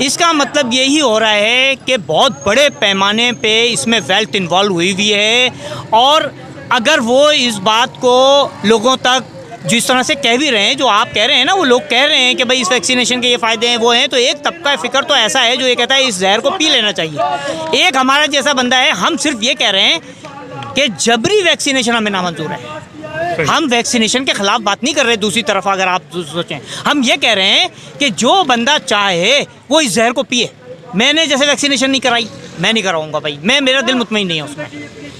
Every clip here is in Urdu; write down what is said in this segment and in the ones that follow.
اس کا مطلب یہی ہو رہا ہے کہ بہت بڑے پیمانے پہ اس میں ویلتھ انوالو ہوئی ہوئی ہے، اور اگر وہ اس بات کو لوگوں تک جس طرح سے کہہ بھی رہے ہیں، جو آپ کہہ رہے ہیں نا، وہ لوگ کہہ رہے ہیں کہ بھائی اس ویکسینیشن کے یہ فائدے ہیں، وہ ہیں، تو ایک طبقہ فکر تو ایسا ہے جو یہ کہتا ہے اس زہر کو پی لینا چاہیے۔ ایک ہمارا جیسا بندہ ہے، ہم صرف یہ کہہ رہے ہیں کہ جبری ویکسینیشن ہمیں نامنظور ہے۔ ہم ویکسینیشن کے خلاف بات نہیں کر رہے، دوسری طرف اگر آپ سوچیں، ہم یہ کہہ رہے ہیں کہ جو بندہ چاہے وہ اس زہر کو پیے۔ میں نے جیسے ویکسینیشن نہیں کرائی، میں نہیں کراؤں گا بھائی، میرا دل مطمئن نہیں ہے اس میں۔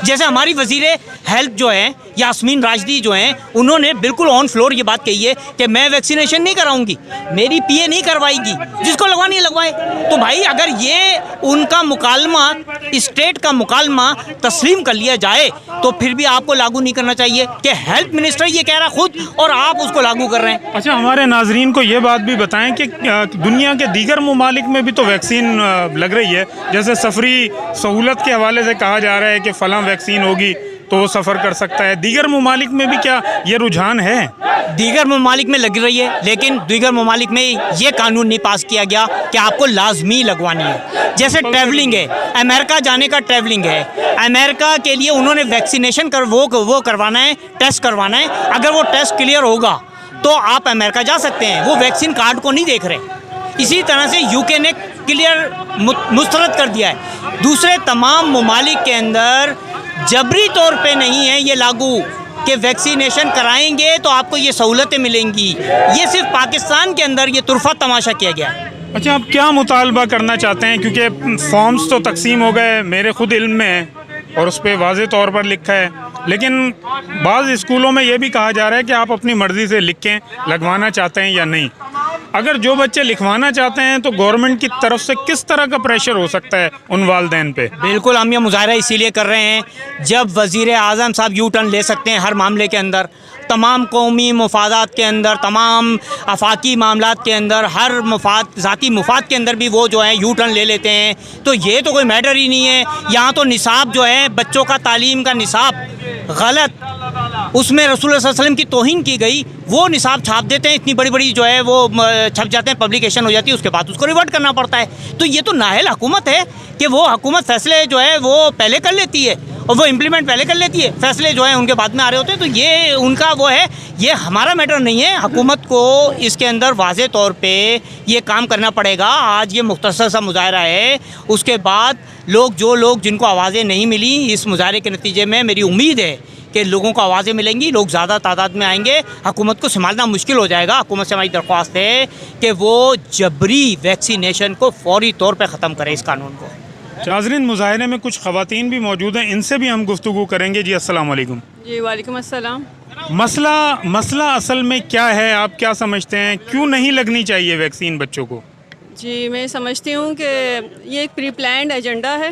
جیسے ہماری وزیر ہیلتھ جو ہیں یاسمین راشدی جو ہیں، انہوں نے بالکل آن فلور یہ بات کہی ہے کہ میں ویکسینیشن نہیں کراؤں گی، میری پی اے نہیں کروائے گی، جس کو لگوانی ہے لگوائے۔ تو بھائی اگر یہ ان کا مکالمہ، اسٹیٹ کا مکالمہ تسلیم کر لیا جائے تو پھر بھی آپ کو لاگو نہیں کرنا چاہیے کہ ہیلتھ منسٹر یہ کہہ رہا خود اور آپ اس کو لاگو کر رہے ہیں۔ اچھا، ہمارے ناظرین کو یہ بات بھی بتائیں کہ دنیا کے دیگر ممالک میں بھی تو ویکسین لگ رہی ہے، جیسے سفری سہولت کے حوالے سے کہا جا رہا ہے کہ فلاں ویکسین ہوگی تو وہ سفر کر سکتا ہے۔ دیگر ممالک میں بھی کیا یہ رجحان ہے؟ دیگر ممالک میں لگ رہی ہے، لیکن دیگر ممالک میں یہ قانون نہیں پاس کیا گیا کہ آپ کو لازمی لگوانی ہے۔ جیسے ٹریولنگ ہے، امریکہ جانے کا ٹریولنگ ہے، امریکہ کے لیے انہوں نے ویکسینیشن وہ کروانا ہے، ٹیسٹ کروانا ہے۔ اگر وہ ٹیسٹ کلیئر ہوگا تو آپ امریکہ جا سکتے ہیں، وہ ویکسین کارڈ کو نہیں دیکھ رہے۔ اسی طرح سے یو کے نے کلیئر مسترد کر دیا ہے۔ دوسرے تمام ممالک کے اندر جبری طور پہ نہیں ہے یہ لاگو کہ ویکسینیشن کرائیں گے تو آپ کو یہ سہولتیں ملیں گی۔ یہ صرف پاکستان کے اندر یہ طرفہ تماشا کیا گیا ہے۔ اچھا، آپ کیا مطالبہ کرنا چاہتے ہیں؟ کیونکہ فارمز تو تقسیم ہو گئے، میرے خود علم میں ہے اور اس پہ واضح طور پر لکھا ہے، لیکن بعض اسکولوں میں یہ بھی کہا جا رہا ہے کہ آپ اپنی مرضی سے لکھیں لگوانا چاہتے ہیں یا نہیں۔ اگر جو بچے لکھوانا چاہتے ہیں تو گورنمنٹ کی طرف سے کس طرح کا پریشر ہو سکتا ہے ان والدین پہ؟ بالکل، ہم یہ مظاہرہ اسی لیے کر رہے ہیں جب وزیر اعظم صاحب یو ٹرن لے سکتے ہیں ہر معاملے کے اندر، تمام قومی مفادات کے اندر، تمام آفاقی معاملات کے اندر، ہر ذاتی مفاد کے اندر بھی وہ جو ہے یو ٹرن لے لیتے ہیں، تو یہ تو کوئی میٹر ہی نہیں ہے۔ یہاں تو نصاب جو ہے بچوں کا تعلیم کا نصاب غلط، اس میں رسول اللہ صلی اللہ علیہ وسلم کی توہین کی گئی، وہ نصاب چھاپ دیتے ہیں، اتنی بڑی بڑی جو ہے وہ چھپ جاتے ہیں، پبلیکیشن ہو جاتی ہے، اس کے بعد اس کو ریورٹ کرنا پڑتا ہے۔ تو یہ تو نااہل حکومت ہے کہ وہ حکومت فیصلے جو ہے وہ پہلے کر لیتی ہے اور وہ امپلیمنٹ پہلے کر لیتی ہے، فیصلے جو ہیں ان کے بعد میں آ رہے ہوتے ہیں۔ تو یہ ان کا وہ ہے، یہ ہمارا میٹر نہیں ہے۔ حکومت کو اس کے اندر واضح طور پہ یہ کام کرنا پڑے گا۔ آج یہ مختصر سا مظاہرہ ہے، اس کے بعد جو لوگ جن کو آوازیں نہیں ملی اس مظاہرے کے نتیجے میں، میری امید ہے کہ لوگوں کو آوازیں ملیں گی، لوگ زیادہ تعداد میں آئیں گے، حکومت کو سنبھالنا مشکل ہو جائے گا۔ حکومت سے ہماری درخواست ہے کہ وہ جبری ویکسینیشن کو فوری طور پہ ختم کرے، اس قانون کو۔ ناظرین، مظاہرے میں کچھ خواتین بھی موجود ہیں، ان سے بھی ہم گفتگو کریں گے۔ جی السلام علیکم۔ جی وعلیکم السلام۔ مسئلہ اصل میں کیا ہے؟ آپ کیا سمجھتے ہیں کیوں نہیں لگنی چاہیے ویکسین بچوں کو؟ جی میں سمجھتی ہوں کہ یہ ایک پری پلانڈ ایجنڈا ہے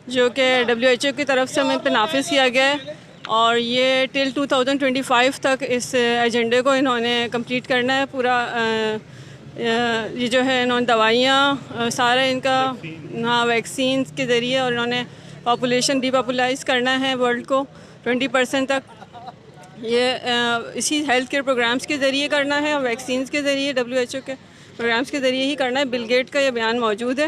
جو کہ WHO کی طرف سے ہمیں پہ نافذ کیا گیا ہے، اور یہ ٹل 2025 تک اس ایجنڈے کو انہوں نے کمپلیٹ کرنا ہے پورا۔ یہ جو ہے انہوں نے دوائیاں سارا ان کا ویکسینز کے ذریعے، اور انہوں نے پاپولیشن ڈی پاپولائز کرنا ہے ورلڈ کو 20% تک۔ یہ اسی ہیلتھ کیئر پروگرامز کے ذریعے کرنا ہے اور ویکسینز کے ذریعے، WHO کے پروگرامز کے ذریعے ہی کرنا ہے۔ بل گیٹ کا یہ بیان موجود ہے،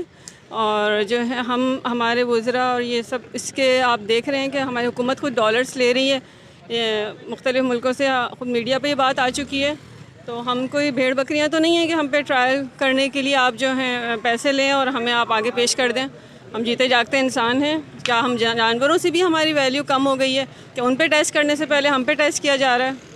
اور جو ہے ہمارے وزراء اور یہ سب اس کے آپ دیکھ رہے ہیں کہ ہماری حکومت خود ڈالرز لے رہی ہے مختلف ملکوں سے، خود میڈیا پہ یہ بات آ چکی ہے۔ تو ہم کوئی بھیڑ بکریاں تو نہیں ہیں کہ ہم پہ ٹرائل کرنے کے لیے آپ جو ہیں پیسے لیں اور ہمیں آپ آگے پیش کر دیں۔ ہم جیتے جاگتے انسان ہیں، کیا ہم جانوروں سے بھی ہماری ویلیو کم ہو گئی ہے کہ ان پہ ٹیسٹ کرنے سے پہلے ہم پہ ٹیسٹ کیا جا رہا ہے؟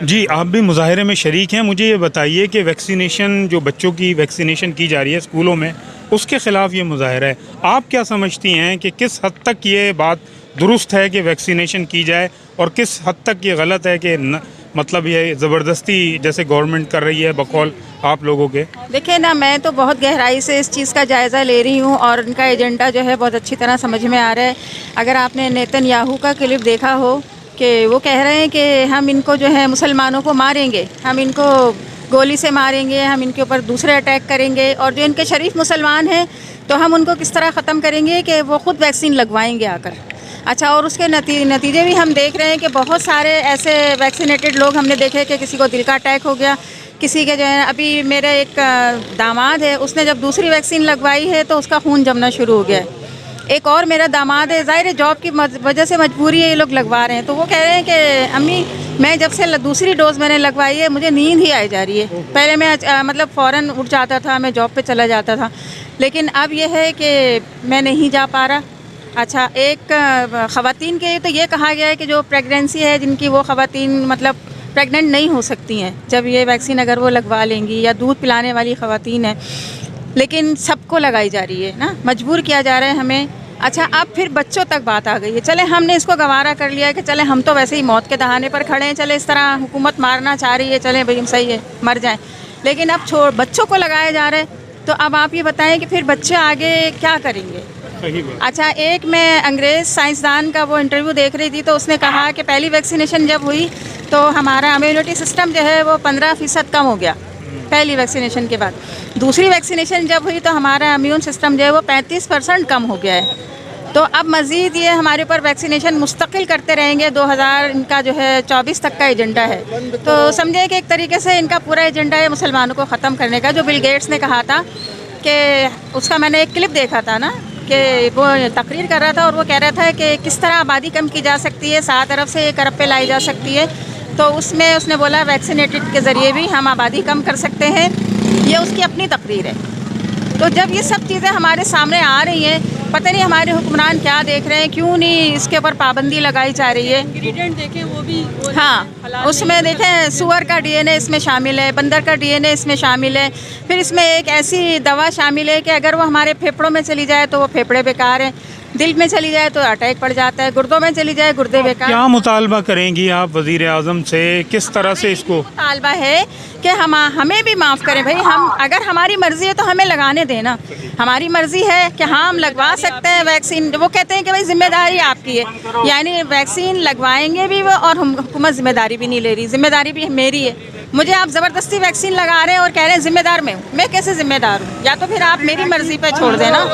جی، آپ بھی مظاہرے میں شریک ہیں، مجھے یہ بتائیے کہ ویکسینیشن، جو بچوں کی ویکسینیشن کی جا رہی ہے اسکولوں میں، اس کے خلاف یہ مظاہرہ ہے۔ آپ کیا سمجھتی ہیں کہ کس حد تک یہ بات درست ہے کہ ویکسینیشن کی جائے اور کس حد تک یہ غلط ہے کہ مطلب یہ زبردستی جیسے گورنمنٹ کر رہی ہے بقول آپ لوگوں کے؟ دیکھیں نا، میں تو بہت گہرائی سے اس چیز کا جائزہ لے رہی ہوں اور ان کا ایجنڈا جو ہے بہت اچھی طرح سمجھ میں آ رہا ہے۔ اگر آپ نے نیتن یاہو کا کلپ دیکھا ہو کہ وہ کہہ رہے ہیں کہ ہم ان کو جو ہے مسلمانوں کو ماریں گے، ہم ان کو گولی سے ماریں گے، ہم ان کے اوپر دوسرے اٹیک کریں گے، اور جو ان کے شریف مسلمان ہیں تو ہم ان کو کس طرح ختم کریں گے کہ وہ خود ویکسین لگوائیں گے آ کر۔ اچھا، اور اس کے نتیجے بھی ہم دیکھ رہے ہیں کہ بہت سارے ایسے ویکسینیٹڈ لوگ ہم نے دیکھے کہ کسی کو دل کا اٹیک ہو گیا، کسی کے جو ہے ابھی میرا ایک داماد ہے, اس نے جب دوسری ویکسین لگوائی ہے تو اس کا خون جمنا شروع ہو گیا ہے. ایک اور میرا داماد ہے, ظاہر ہے جاب کی وجہ سے مجبوری ہے یہ لوگ لگوا رہے ہیں, تو وہ کہہ رہے ہیں کہ امی میں جب سے دوسری ڈوز میں نے لگوائی ہے مجھے نیند ہی آئی جا رہی ہے. پہلے میں مطلب فوراً اٹھ جاتا تھا, میں جاب پہ چلا جاتا تھا, لیکن اب یہ ہے کہ میں نہیں جا پا رہا. اچھا, ایک خواتین کے تو یہ کہا گیا ہے کہ جو پریگنینسی ہے جن کی, وہ خواتین مطلب پریگننٹ نہیں ہو سکتی ہیں جب یہ ویکسین اگر وہ لگوا لیں گی, یا دودھ پلانے والی خواتین ہیں, لیکن سب کو لگائی جا رہی ہے نا, مجبور کیا جا رہا ہے ہمیں. اچھا, اب پھر بچوں تک بات آ گئی ہے. چلے ہم نے اس کو گوارا کر لیا ہے کہ چلے ہم تو ویسے ہی موت کے دہانے پر کھڑے ہیں, چلے اس طرح حکومت مارنا چاہ رہی ہے, چلیں بھائی صحیح ہے مر جائیں, لیکن اب بچوں کو لگایا جا رہا ہے. تو اب آپ یہ بتائیں کہ پھر بچے آگے کیا کریں گے؟ اچھا, ایک میں انگریز سائنسدان کا وہ انٹرویو دیکھ رہی تھی, تو اس نے کہا کہ پہلی ویکسینیشن جب ہوئی تو ہمارا امیونٹی سسٹم جو ہے وہ 15% کم ہو گیا پہلی ویکسینیشن کے بعد. دوسری ویکسینیشن جب ہوئی تو ہمارا امیون سسٹم جو ہے وہ 35% کم ہو گیا ہے. تو اب مزید یہ ہمارے اوپر ویکسینیشن مستقل کرتے رہیں گے. 2000 ان کا جو ہے 24 تک کا ایجنڈا ہے. تو سمجھیں کہ ایک طریقے سے ان کا پورا ایجنڈا ہے مسلمانوں کو ختم کرنے کا, جو بل گیٹس نے کہا تھا کہ اس کا میں نے ایک کلپ دیکھا تھا نا, کہ وہ تقریر کر رہا تھا اور وہ کہہ رہا تھا کہ کس طرح آبادی کم کی جا سکتی ہے, 7 ارب سے 1 ارب پہ لائی جا سکتی ہے. تو اس میں اس نے بولا ویکسینیٹڈ کے ذریعے بھی ہم آبادی کم کر سکتے ہیں. یہ اس کی اپنی تقریر ہے. تو جب یہ سب چیزیں ہمارے سامنے آ رہی ہیں, پتہ نہیں ہمارے حکمران کیا دیکھ رہے ہیں, کیوں نہیں اس کے اوپر پابندی لگائی جا رہی ہے. انگریڈینٹ دیکھیں وہ بھی ہاں, اس میں دیکھیں سور کا ڈی این اے اس میں شامل ہے, بندر کا ڈی این اے اس میں شامل ہے. پھر اس میں ایک ایسی دوا شامل ہے کہ اگر وہ ہمارے پھیپھڑوں میں چلی جائے تو وہ پھیپھڑے بیکار ہیں, دل میں چلی جائے تو اٹیک پڑ جاتا ہے, گردوں میں چلی جائے گردے بیکار. کیا مطالبہ کریں گی آپ وزیر اعظم سے, کس طرح سے اس کو؟ مطالبہ ہے کہ ہمیں بھی معاف کریں بھائی. ہم اگر ہماری مرضی ہے تو ہمیں لگانے دیں نا. ہماری مرضی ہے کہ ہاں ہم لگوا سکتے ہیں ویکسین. وہ کہتے ہیں کہ بھائی ذمہ داری آپ کی ہے, یعنی ویکسین لگوائیں گے بھی وہ, اور حکومت ذمہ داری بھی نہیں لے رہی. ذمہ داری بھی میری ہے. مجھے آپ زبردستی ویکسین لگا رہے ہیں اور کہہ رہے ہیں ذمہ دار میں ہوں. میں کیسے ذمہ دار ہوں؟ یا تو پھر آپ میری مرضی پہ چھوڑ دیں نا,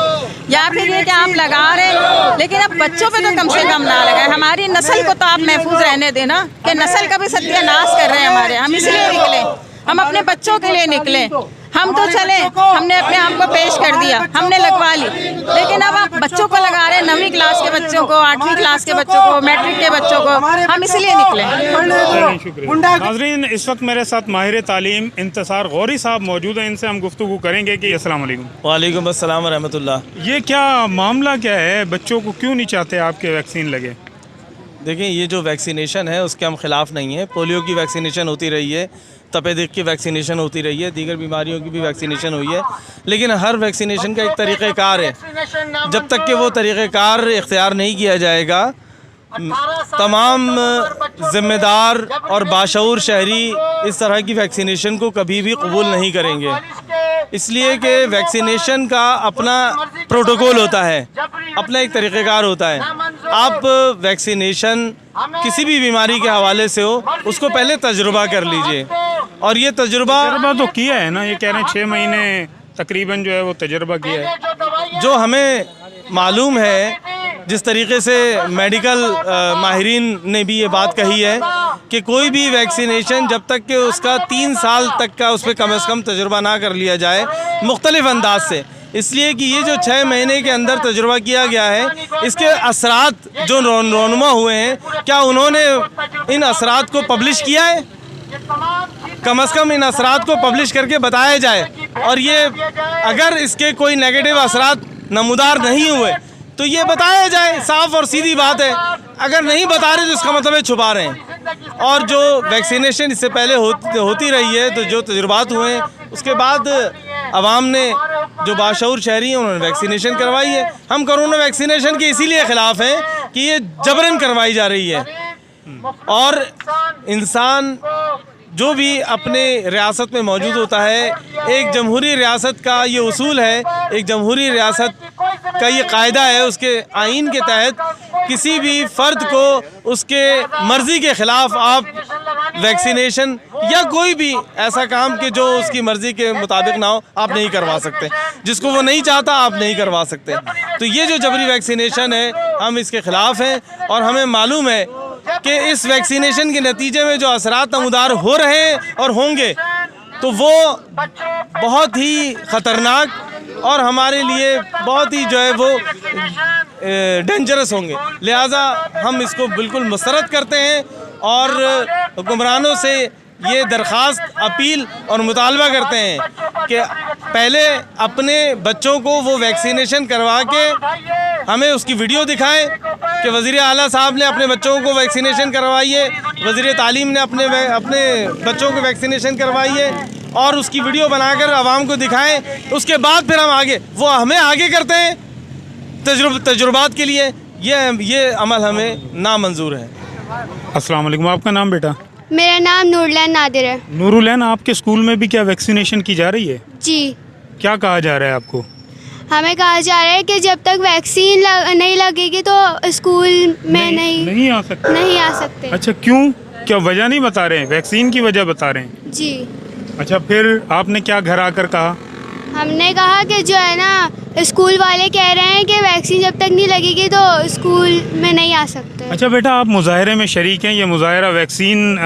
یا پھر یہ کہ آپ لگا رہے ہیں لیکن اب بچوں پہ تو کم سے کم نہ لگائیں. ہماری نسل کو تو آپ محفوظ رہنے دیں نا, کہ نسل کا بھی ستیہ ناش کر رہے ہیں ہمارے. ہم اس لیے نکلے, ہم اپنے بچوں کے لیے نکلے. ہم تو چلیں, ہم نے اپنے آپ کو پیش کر دیا, ہم نے لگوا لی, لیکن اب آپ بچوں کو لگا رہے ہیں, 9ویں کلاس کے بچوں کو, 8ویں کلاس کے بچوں کو, میٹرک کے بچوں کو. ہم اس لیے نکلے. ناظرین, اس وقت میرے ساتھ ماہر تعلیم انتصار غوری صاحب موجود ہیں, ان سے ہم گفتگو کریں گے. کہ السلام علیکم. وعلیکم السلام ورحمۃ اللہ. یہ کیا معاملہ کیا ہے, بچوں کو کیوں نہیں چاہتے آپ کے ویکسین لگے؟ دیکھیں, یہ جو ویکسینیشن ہے اس کے ہم خلاف نہیں ہیں. پولیو کی ویکسینیشن ہوتی رہی ہے, تپے دق کی ویکسینیشن ہوتی رہی ہے, دیگر بیماریوں کی بھی ویکسینیشن ہوئی ہے, لیکن ہر ویکسینیشن کا ایک طریقہ کار ہے. جب تک کہ وہ طریقہ کار اختیار نہیں کیا جائے گا, تمام ذمہ دار اور باشعور شہری اس طرح کی ویکسینیشن کو کبھی بھی قبول نہیں کریں گے. اس لیے کہ ویکسینیشن کا اپنا پروٹوکول ہوتا ہے, اپنا ایک طریقہ کار ہوتا ہے. آپ ویکسینیشن کسی بھی بیماری کے حوالے سے ہو, اس کو پہلے تجربہ کر لیجئے. اور یہ تجربہ تو کیا ہے نا, یہ کہہ رہے ہیں 6 مہینے تقریباً جو ہے وہ تجربہ کیا ہے. جو ہمیں معلوم ہے, جس طریقے سے میڈیکل ماہرین نے بھی یہ بات کہی ہے کہ کوئی بھی ویکسینیشن جب تک کہ اس کا 3 سال تک کا اس پہ کم از کم تجربہ نہ کر لیا جائے مختلف انداز سے. اس لیے کہ یہ جو 6 مہینے کے اندر تجربہ کیا گیا ہے, اس کے اثرات جو رونما ہوئے ہیں, کیا انہوں نے ان اثرات کو پبلش کیا ہے؟ کم از کم ان اثرات کو پبلش کر کے بتایا جائے. اور یہ اگر اس کے کوئی نیگیٹو اثرات نمودار نہیں ہوئے تو یہ بتایا جائے, صاف اور سیدھی بات ہے. اگر نہیں بتا رہے تو اس کا مطلب ہے چھپا رہے ہیں. اور جو ویکسینیشن اس سے پہلے ہوتی رہی ہے, تو جو تجربات ہوئے ہیں اس کے بعد عوام نے, جو باشعور شہری ہیں, انہوں نے ویکسینیشن کروائی ہے. ہم کرونا ویکسینیشن کے اسی لیے خلاف ہیں کہ یہ جبراً کروائی جا رہی ہے. اور انسان جو بھی اپنے ریاست میں موجود ہوتا ہے, ایک جمہوری ریاست کا یہ اصول ہے, ایک جمہوری ریاست کا یہ قاعدہ ہے, اس کے آئین کے تحت کسی بھی فرد کو اس کے مرضی کے خلاف آپ ویکسینیشن یا کوئی بھی ایسا کام کہ جو اس کی مرضی کے مطابق نہ ہو, آپ نہیں کروا سکتے. جس کو وہ نہیں چاہتا آپ نہیں کروا سکتے. تو یہ جو جبری ویکسینیشن ہے, ہم اس کے خلاف ہیں. اور ہمیں معلوم ہے کہ اس ویکسینیشن کے نتیجے میں جو اثرات نمودار ہو رہے ہیں اور ہوں گے, تو وہ بہت ہی خطرناک اور ہمارے لیے بہت ہی جو ہے وہ ڈینجرس ہوں گے. لہٰذا ہم اس کو بالکل مسترد کرتے ہیں اور حکمرانوں سے یہ درخواست، اپیل اور مطالبہ کرتے ہیں کہ پہلے اپنے بچوں کو وہ ویکسینیشن کروا کے ہمیں اس کی ویڈیو دکھائیں کہ وزیر اعلیٰ صاحب نے اپنے بچوں کو ویکسینیشن کروائی ہے، وزیر تعلیم نے اپنے بچوں کو ویکسینیشن کروائی ہے، اور اس کی ویڈیو بنا کر عوام کو دکھائیں. اس کے بعد پھر ہم آگے، وہ ہمیں آگے کرتے ہیں تجربات کے لیے. یہ عمل ہمیں نامنظور ہے. السلام علیکم. آپ کا نام بیٹا؟ میرا نام نورلین نادر ہے. نورالعین، آپ کے اسکول میں بھی کیا ویکسینیشن کی جا رہی ہے؟ جی. کیا کہا جا رہا ہے آپ کو؟ ہمیں کہا جا رہا ہے کہ جب تک ویکسین نہیں لگے گی تو اسکول میں نہیں آ سکتے. نہیں آ سکتے. اچھا، کیوں؟ کیا وجہ نہیں بتا رہے ہیں؟ ویکسین کی وجہ بتا رہے ہیں؟ جی. اچھا، پھر آپ نے کیا گھر آ کر کہا؟ ہم نے کہا کہ جو ہے نا اسکول والے کہہ رہے ہیں کہ ویکسین جب تک نہیں لگے گی تو اسکول میں نہیں آ سکتے. اچھا بیٹا، آپ مظاہرے میں شریک ہیں. یہ مظاہرہ ویکسین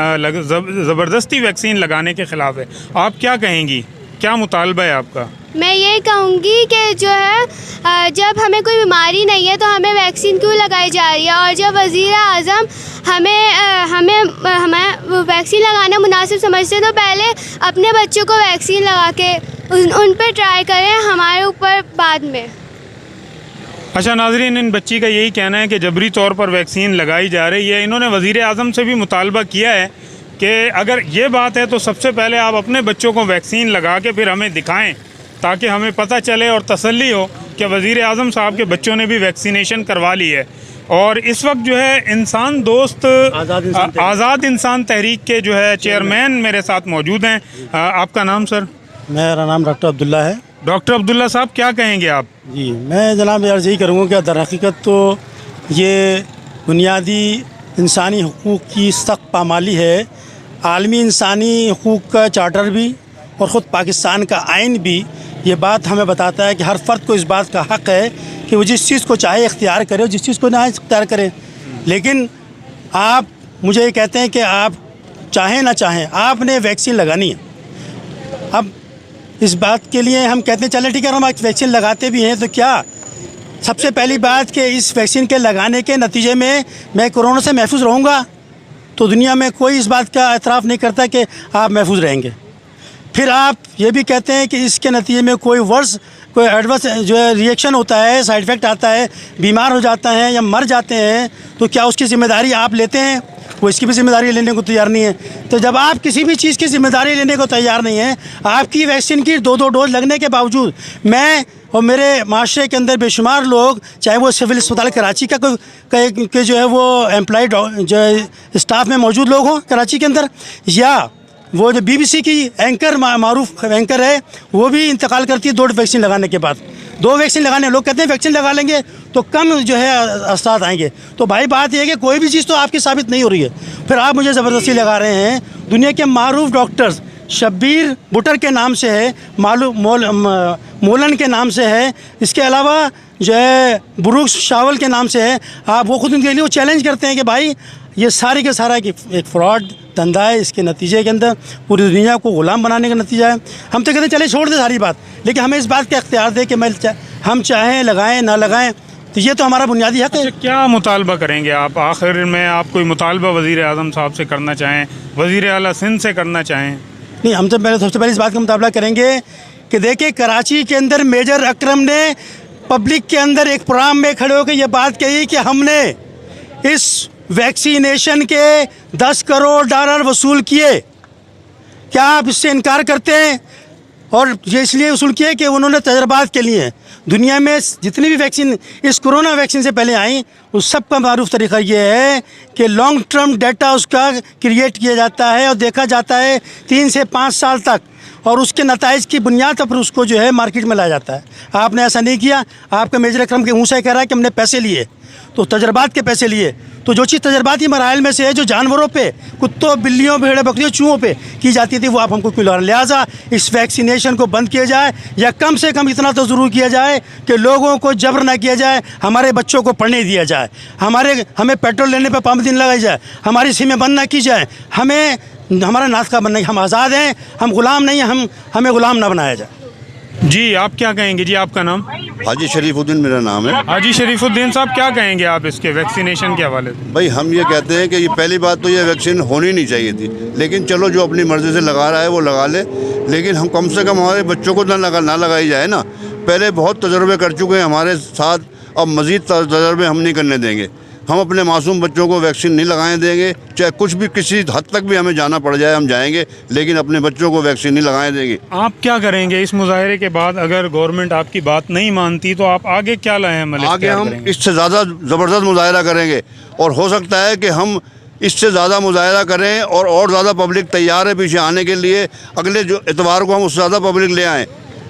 زبردستی ویکسین لگانے کے خلاف ہے. آپ کیا کہیں گی؟ کیا مطالبہ ہے آپ کا؟ میں یہ کہوں گی کہ جو ہے جب ہمیں کوئی بیماری نہیں ہے تو ہمیں ویکسین کیوں لگائی جا رہی ہے، اور جب وزیر اعظم ہمیں ویکسین لگانا مناسب سمجھتے ہیں تو پہلے اپنے بچوں کو ویکسین لگا کے ان پہ ٹرائی کریں، ہمارے اوپر بعد میں. اچھا ناظرین، ان بچی کا یہی کہنا ہے کہ جبری طور پر ویکسین لگائی جا رہی ہے. انہوں نے وزیر اعظم سے بھی مطالبہ کیا ہے کہ اگر یہ بات ہے تو سب سے پہلے آپ اپنے بچوں کو ویکسین لگا کے پھر ہمیں دکھائیں تاکہ ہمیں پتہ چلے اور تسلی ہو کہ وزیر اعظم صاحب کے بچوں نے بھی ویکسینیشن کروا لی ہے. اور اس وقت جو ہے انسان دوست آزاد انسان تحریک کے جو ہے چیئرمین میرے ساتھ موجود ہیں. آپ کا نام سر؟ میرا نام ڈاکٹر عبداللہ ہے. ڈاکٹر عبداللہ صاحب، کیا کہیں گے آپ؟ جی، میں جناب عرض یہی کروں گا کہ در حقیقت تو یہ بنیادی انسانی حقوق کی سخت پامالی ہے. عالمی انسانی حقوق کا چارٹر بھی اور خود پاکستان کا آئین بھی یہ بات ہمیں بتاتا ہے کہ ہر فرد کو اس بات کا حق ہے کہ وہ جس چیز کو چاہے اختیار کرے اور جس چیز کو نہ اختیار کرے. لیکن آپ مجھے یہ کہتے ہیں کہ آپ چاہیں نہ چاہیں آپ نے ویکسین لگانی ہے. اب اس بات کے لیے ہم کہتے ہیں چلیں ٹھیک ہے، ہم ویکسین لگاتے بھی ہیں تو کیا سب سے پہلی بات کہ اس ویکسین کے لگانے کے نتیجے میں کورونا سے محفوظ رہوں گا؟ تو دنیا میں کوئی اس بات کا اعتراف نہیں کرتا کہ آپ محفوظ رہیں گے. پھر آپ یہ بھی کہتے ہیں کہ اس کے نتیجے میں کوئی ایڈورس جو ہے ریئیکشن ہوتا ہے، سائیڈ افیکٹ آتا ہے، بیمار ہو جاتا ہے یا مر جاتے ہیں، تو کیا اس کی ذمہ داری آپ لیتے ہیں؟ وہ اس کی بھی ذمہ داری لینے کو تیار نہیں ہے. تو جب آپ کسی بھی چیز کی ذمہ داری لینے کو تیار نہیں ہیں، آپ کی ویکسین کی 2 ڈوز لگنے کے باوجود میں اور میرے معاشرے کے اندر بے شمار لوگ، چاہے وہ سول اسپتال کراچی کا کہ جو ہے وہ امپلائڈ جو اسٹاف میں موجود لوگ ہوں کراچی کے اندر، یا وہ جو BBC کی اینکر معروف اینکر ہے وہ بھی انتقال کرتی ہے 2 ویکسین لگانے کے بعد. 2 ویکسین لگانے، لوگ کہتے ہیں ویکسین لگا لیں گے تو کم جو ہے اثرات آئیں گے. تو بھائی بات یہ ہے کہ کوئی بھی چیز تو آپ کی ثابت نہیں ہو رہی ہے، پھر آپ مجھے زبردستی لگا رہے ہیں. دنیا کے معروف ڈاکٹرز شبیر بٹر کے نام سے ہے، مولن کے نام سے ہے، اس کے علاوہ جو ہے بروکس شاول کے نام سے ہے. آپ وہ خود ان کے لیے وہ چیلنج کرتے ہیں کہ بھائی یہ ساری کے سارا ایک فراڈ دھندا ہے. اس کے نتیجے کے اندر پوری دنیا کو غلام بنانے کا نتیجہ ہے. ہم تو کہتے ہیں چلے چھوڑ دیں ساری بات، لیکن ہمیں اس بات کا اختیار دے کہ ہم چاہیں لگائیں نہ لگائیں، تو یہ تو ہمارا بنیادی حق ہے. کیا مطالبہ کریں گے آپ آخر میں؟ آپ کوئی مطالبہ وزیر اعظم صاحب سے کرنا چاہیں، وزیر اعلیٰ سندھ سے کرنا چاہیں؟ نہیں، ہم تو سب سے پہلے اس بات کا مطالبہ کریں گے کہ دیکھیں کراچی کے اندر میجر اکرم نے پبلک کے اندر ایک پروگرام میں کھڑے ہو کے یہ بات کہی کہ ہم نے اس ویکسینیشن کے $10 کروڑ وصول کیے. کیا آپ اس سے انکار کرتے ہیں؟ اور یہ اس لیے وصول کیے کہ انہوں نے تجربات کے لیے دنیا میں جتنی بھی ویکسین اس کرونا ویکسین سے پہلے آئیں اس سب کا معروف طریقہ یہ ہے کہ لانگ ٹرم ڈیٹا اس کا کریٹ کیا جاتا ہے اور دیکھا جاتا ہے 3 سے 5 سال تک، اور اس کے نتائج کی بنیاد پر اس کو جو ہے مارکیٹ میں لایا جاتا ہے. آپ نے ایسا نہیں کیا. آپ کا میجر اکرم کے منہ سے کہہ رہا ہے کہ ہم نے پیسے لیے، تو تجربات کے پیسے لیے. تو جو چیز تجرباتی مراحل میں سے ہے جو جانوروں پہ، کتوں، بلیوں، بھیڑوں، بکریوں، چوہوں پہ کی جاتی تھی، وہ آپ ہم کو کیوں لا رہے ہیں؟ لہٰذا اس ویکسینیشن کو بند کیا جائے، یا کم سے کم اتنا تو ضرور کیا جائے کہ لوگوں کو جبر نہ کیا جائے، ہمارے بچوں کو پڑھنے دیا جائے، ہمیں پیٹرول لینے پہ پابندی نہ لگائی جائے، ہماری سیمیں بند نہ کی جائیں، ہمیں ہمارا ناسخہ بننے کی، ہم آزاد ہیں، ہم غلام نہیں ہیں، ہمیں غلام نہ بنایا جائے۔ جی آپ کیا کہیں گے؟ جی آپ کا نام؟ حاجی شریف الدین میرا نام ہے۔ حاجی شریف الدین صاحب کیا کہیں گے آپ اس کے ویکسینیشن کے حوالے سے؟ بھائی ہم یہ کہتے ہیں کہ یہ پہلی بات تو یہ ویکسین ہونی نہیں چاہیے تھی، لیکن چلو جو اپنی مرضی سے لگا رہا ہے وہ لگا لے، لیکن ہم کم سے کم ہمارے بچوں کو نہ لگائی جائے نا۔ پہلے بہت تجربے کر چکے ہیں ہمارے ساتھ، اب مزید تجربے ہم نہیں کرنے دیں گے۔ ہم اپنے معصوم بچوں کو ویکسین نہیں لگائیں دیں گے، چاہے کچھ بھی کسی حد تک بھی ہمیں جانا پڑ جائے ہم جائیں گے، لیکن اپنے بچوں کو ویکسین نہیں لگائیں دیں گے۔ آپ کیا کریں گے اس مظاہرے کے بعد؟ اگر گورنمنٹ آپ کی بات نہیں مانتی تو آپ آگے کیا لائیں عمل آگے اختیار ہم کریں گے؟ اس سے زیادہ زبردست مظاہرہ کریں گے، اور ہو سکتا ہے کہ ہم اس سے زیادہ مظاہرہ کریں اور زیادہ پبلک تیار ہے پیچھے آنے کے لیے۔ اگلے جو اتوار کو ہم اس سے زیادہ پبلک لے آئیں،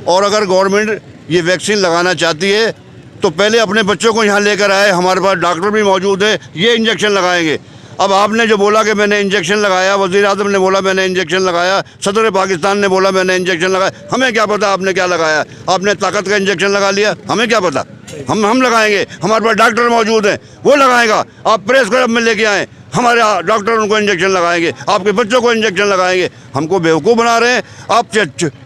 اور اگر گورنمنٹ یہ ویکسین لگانا چاہتی ہے تو پہلے اپنے بچوں کو یہاں لے کر آئے، ہمارے پاس ڈاکٹر بھی موجود ہیں، یہ انجیکشن لگائیں گے۔ اب آپ نے جو بولا کہ میں نے انجیکشن لگایا، وزیر اعظم نے بولا میں نے انجیکشن لگایا، صدر پاکستان نے بولا میں نے انجیکشن لگایا، ہمیں کیا پتہ آپ نے کیا لگایا؟ آپ نے طاقت کا انجیکشن لگا لیا، ہمیں کیا پتہ؟ ہم لگائیں گے، ہمارے پاس ڈاکٹر موجود ہیں، وہ لگائے گا۔ آپ پریس کلب میں لے کے آئیں، ہمارے ڈاکٹر ان کو انجیکشن لگائیں گے، آپ کے بچوں کو انجیکشن لگائیں گے۔ ہم کو بیوقوف بنا رہے ہیں آپ،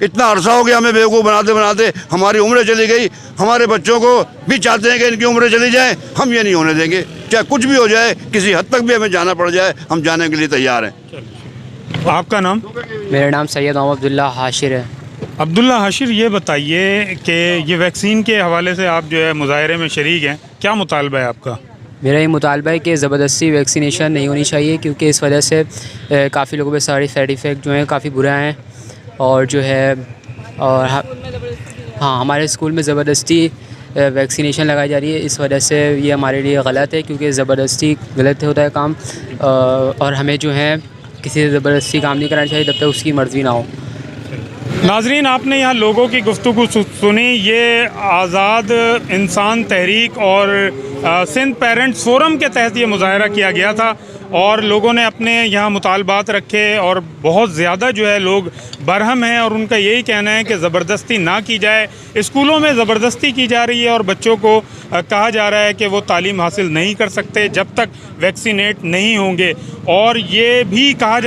اتنا عرصہ ہو گیا ہمیں بیوقوف بناتے، ہماری عمریں چلی گئی، ہمارے بچوں کو بھی چاہتے ہیں کہ ان کی عمریں چلی جائیں، ہم یہ نہیں ہونے دیں گے۔ چاہے کچھ بھی ہو جائے، کسی حد تک بھی ہمیں جانا پڑ جائے، ہم جانے کے لیے تیار ہیں۔ آپ کا نام؟ میرا نام سید محمد عبداللہ حاشر ہے۔ عبداللہ حاشر، یہ بتائیے کہ یہ ویکسین کے حوالے سے آپ جو ہے مظاہرے میں شریک ہیں، کیا مطالبہ ہے آپ کا؟ میرا یہ مطالبہ ہے کہ زبردستی ویکسینیشن نہیں ہونی چاہیے، کیونکہ اس وجہ سے کافی لوگوں پہ سائڈ ایفیکٹ جو ہیں کافی برے ہیں، اور جو ہے اور ہاں ہمارے اسکول میں زبردستی ویکسینیشن لگائی جا رہی ہے، اس وجہ سے یہ ہمارے لیے غلط ہے، کیونکہ زبردستی غلط ہوتا ہے کام، اور ہمیں جو ہے کسی سے زبردستی کام نہیں کرنا چاہیے جب تک اس کی مرضی نہ ہو۔ ناظرین، آپ نے یہاں لوگوں کی گفتگو سنی۔ یہ آزاد انسان تحریک اور سندھ پیرنٹس فورم کے تحت یہ مظاہرہ کیا گیا تھا، اور لوگوں نے اپنے یہاں مطالبات رکھے، اور بہت زیادہ جو ہے لوگ برہم ہیں، اور ان کا یہی کہنا ہے کہ زبردستی نہ کی جائے۔ اسکولوں میں زبردستی کی جا رہی ہے، اور بچوں کو کہا جا رہا ہے کہ وہ تعلیم حاصل نہیں کر سکتے جب تک ویکسینیٹ نہیں ہوں گے، اور یہ بھی کہا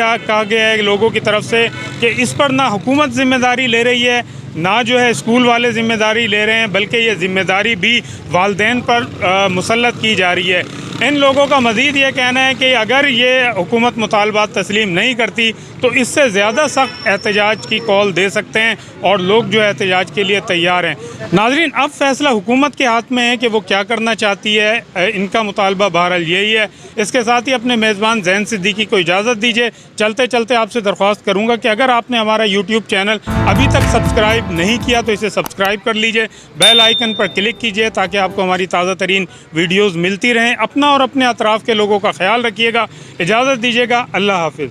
گیا ہے لوگوں کی طرف سے کہ اس پر نہ حکومت ذمہ داری لے رہی ہے، نہ جو ہے اسکول والے ذمہ داری لے رہے ہیں، بلکہ یہ ذمہ داری بھی والدین پر مسلط کی جا رہی ہے۔ ان لوگوں کا مزید یہ کہنا ہے کہ اگر یہ حکومت مطالبات تسلیم نہیں کرتی تو اس سے زیادہ سخت احتجاج کی کال دے سکتے ہیں، اور لوگ جو ہے احتجاج کے لیے تیار ہیں۔ ناظرین، اب فیصلہ حکومت کے ہاتھ میں ہے کہ وہ کیا کرنا چاہتی ہے۔ ان کا مطالبہ بہرحال یہی ہے۔ اس کے ساتھ ہی اپنے میزبان زین صدیقی کو اجازت دیجیے۔ چلتے چلتے آپ سے درخواست کروں گا کہ اگر آپ نے ہمارا یوٹیوب چینل ابھی تک سبسکرائب نہیں کیا تو اسے سبسکرائب کر لیجیے، بیل آئیکن پر کلک کیجیے تاکہ آپ کو ہماری تازہ ترین ویڈیوز ملتی رہیں۔ اپنا اور اپنے اطراف کے لوگوں کا خیال رکھیے گا۔ اجازت دیجیے گا۔ اللہ حافظ۔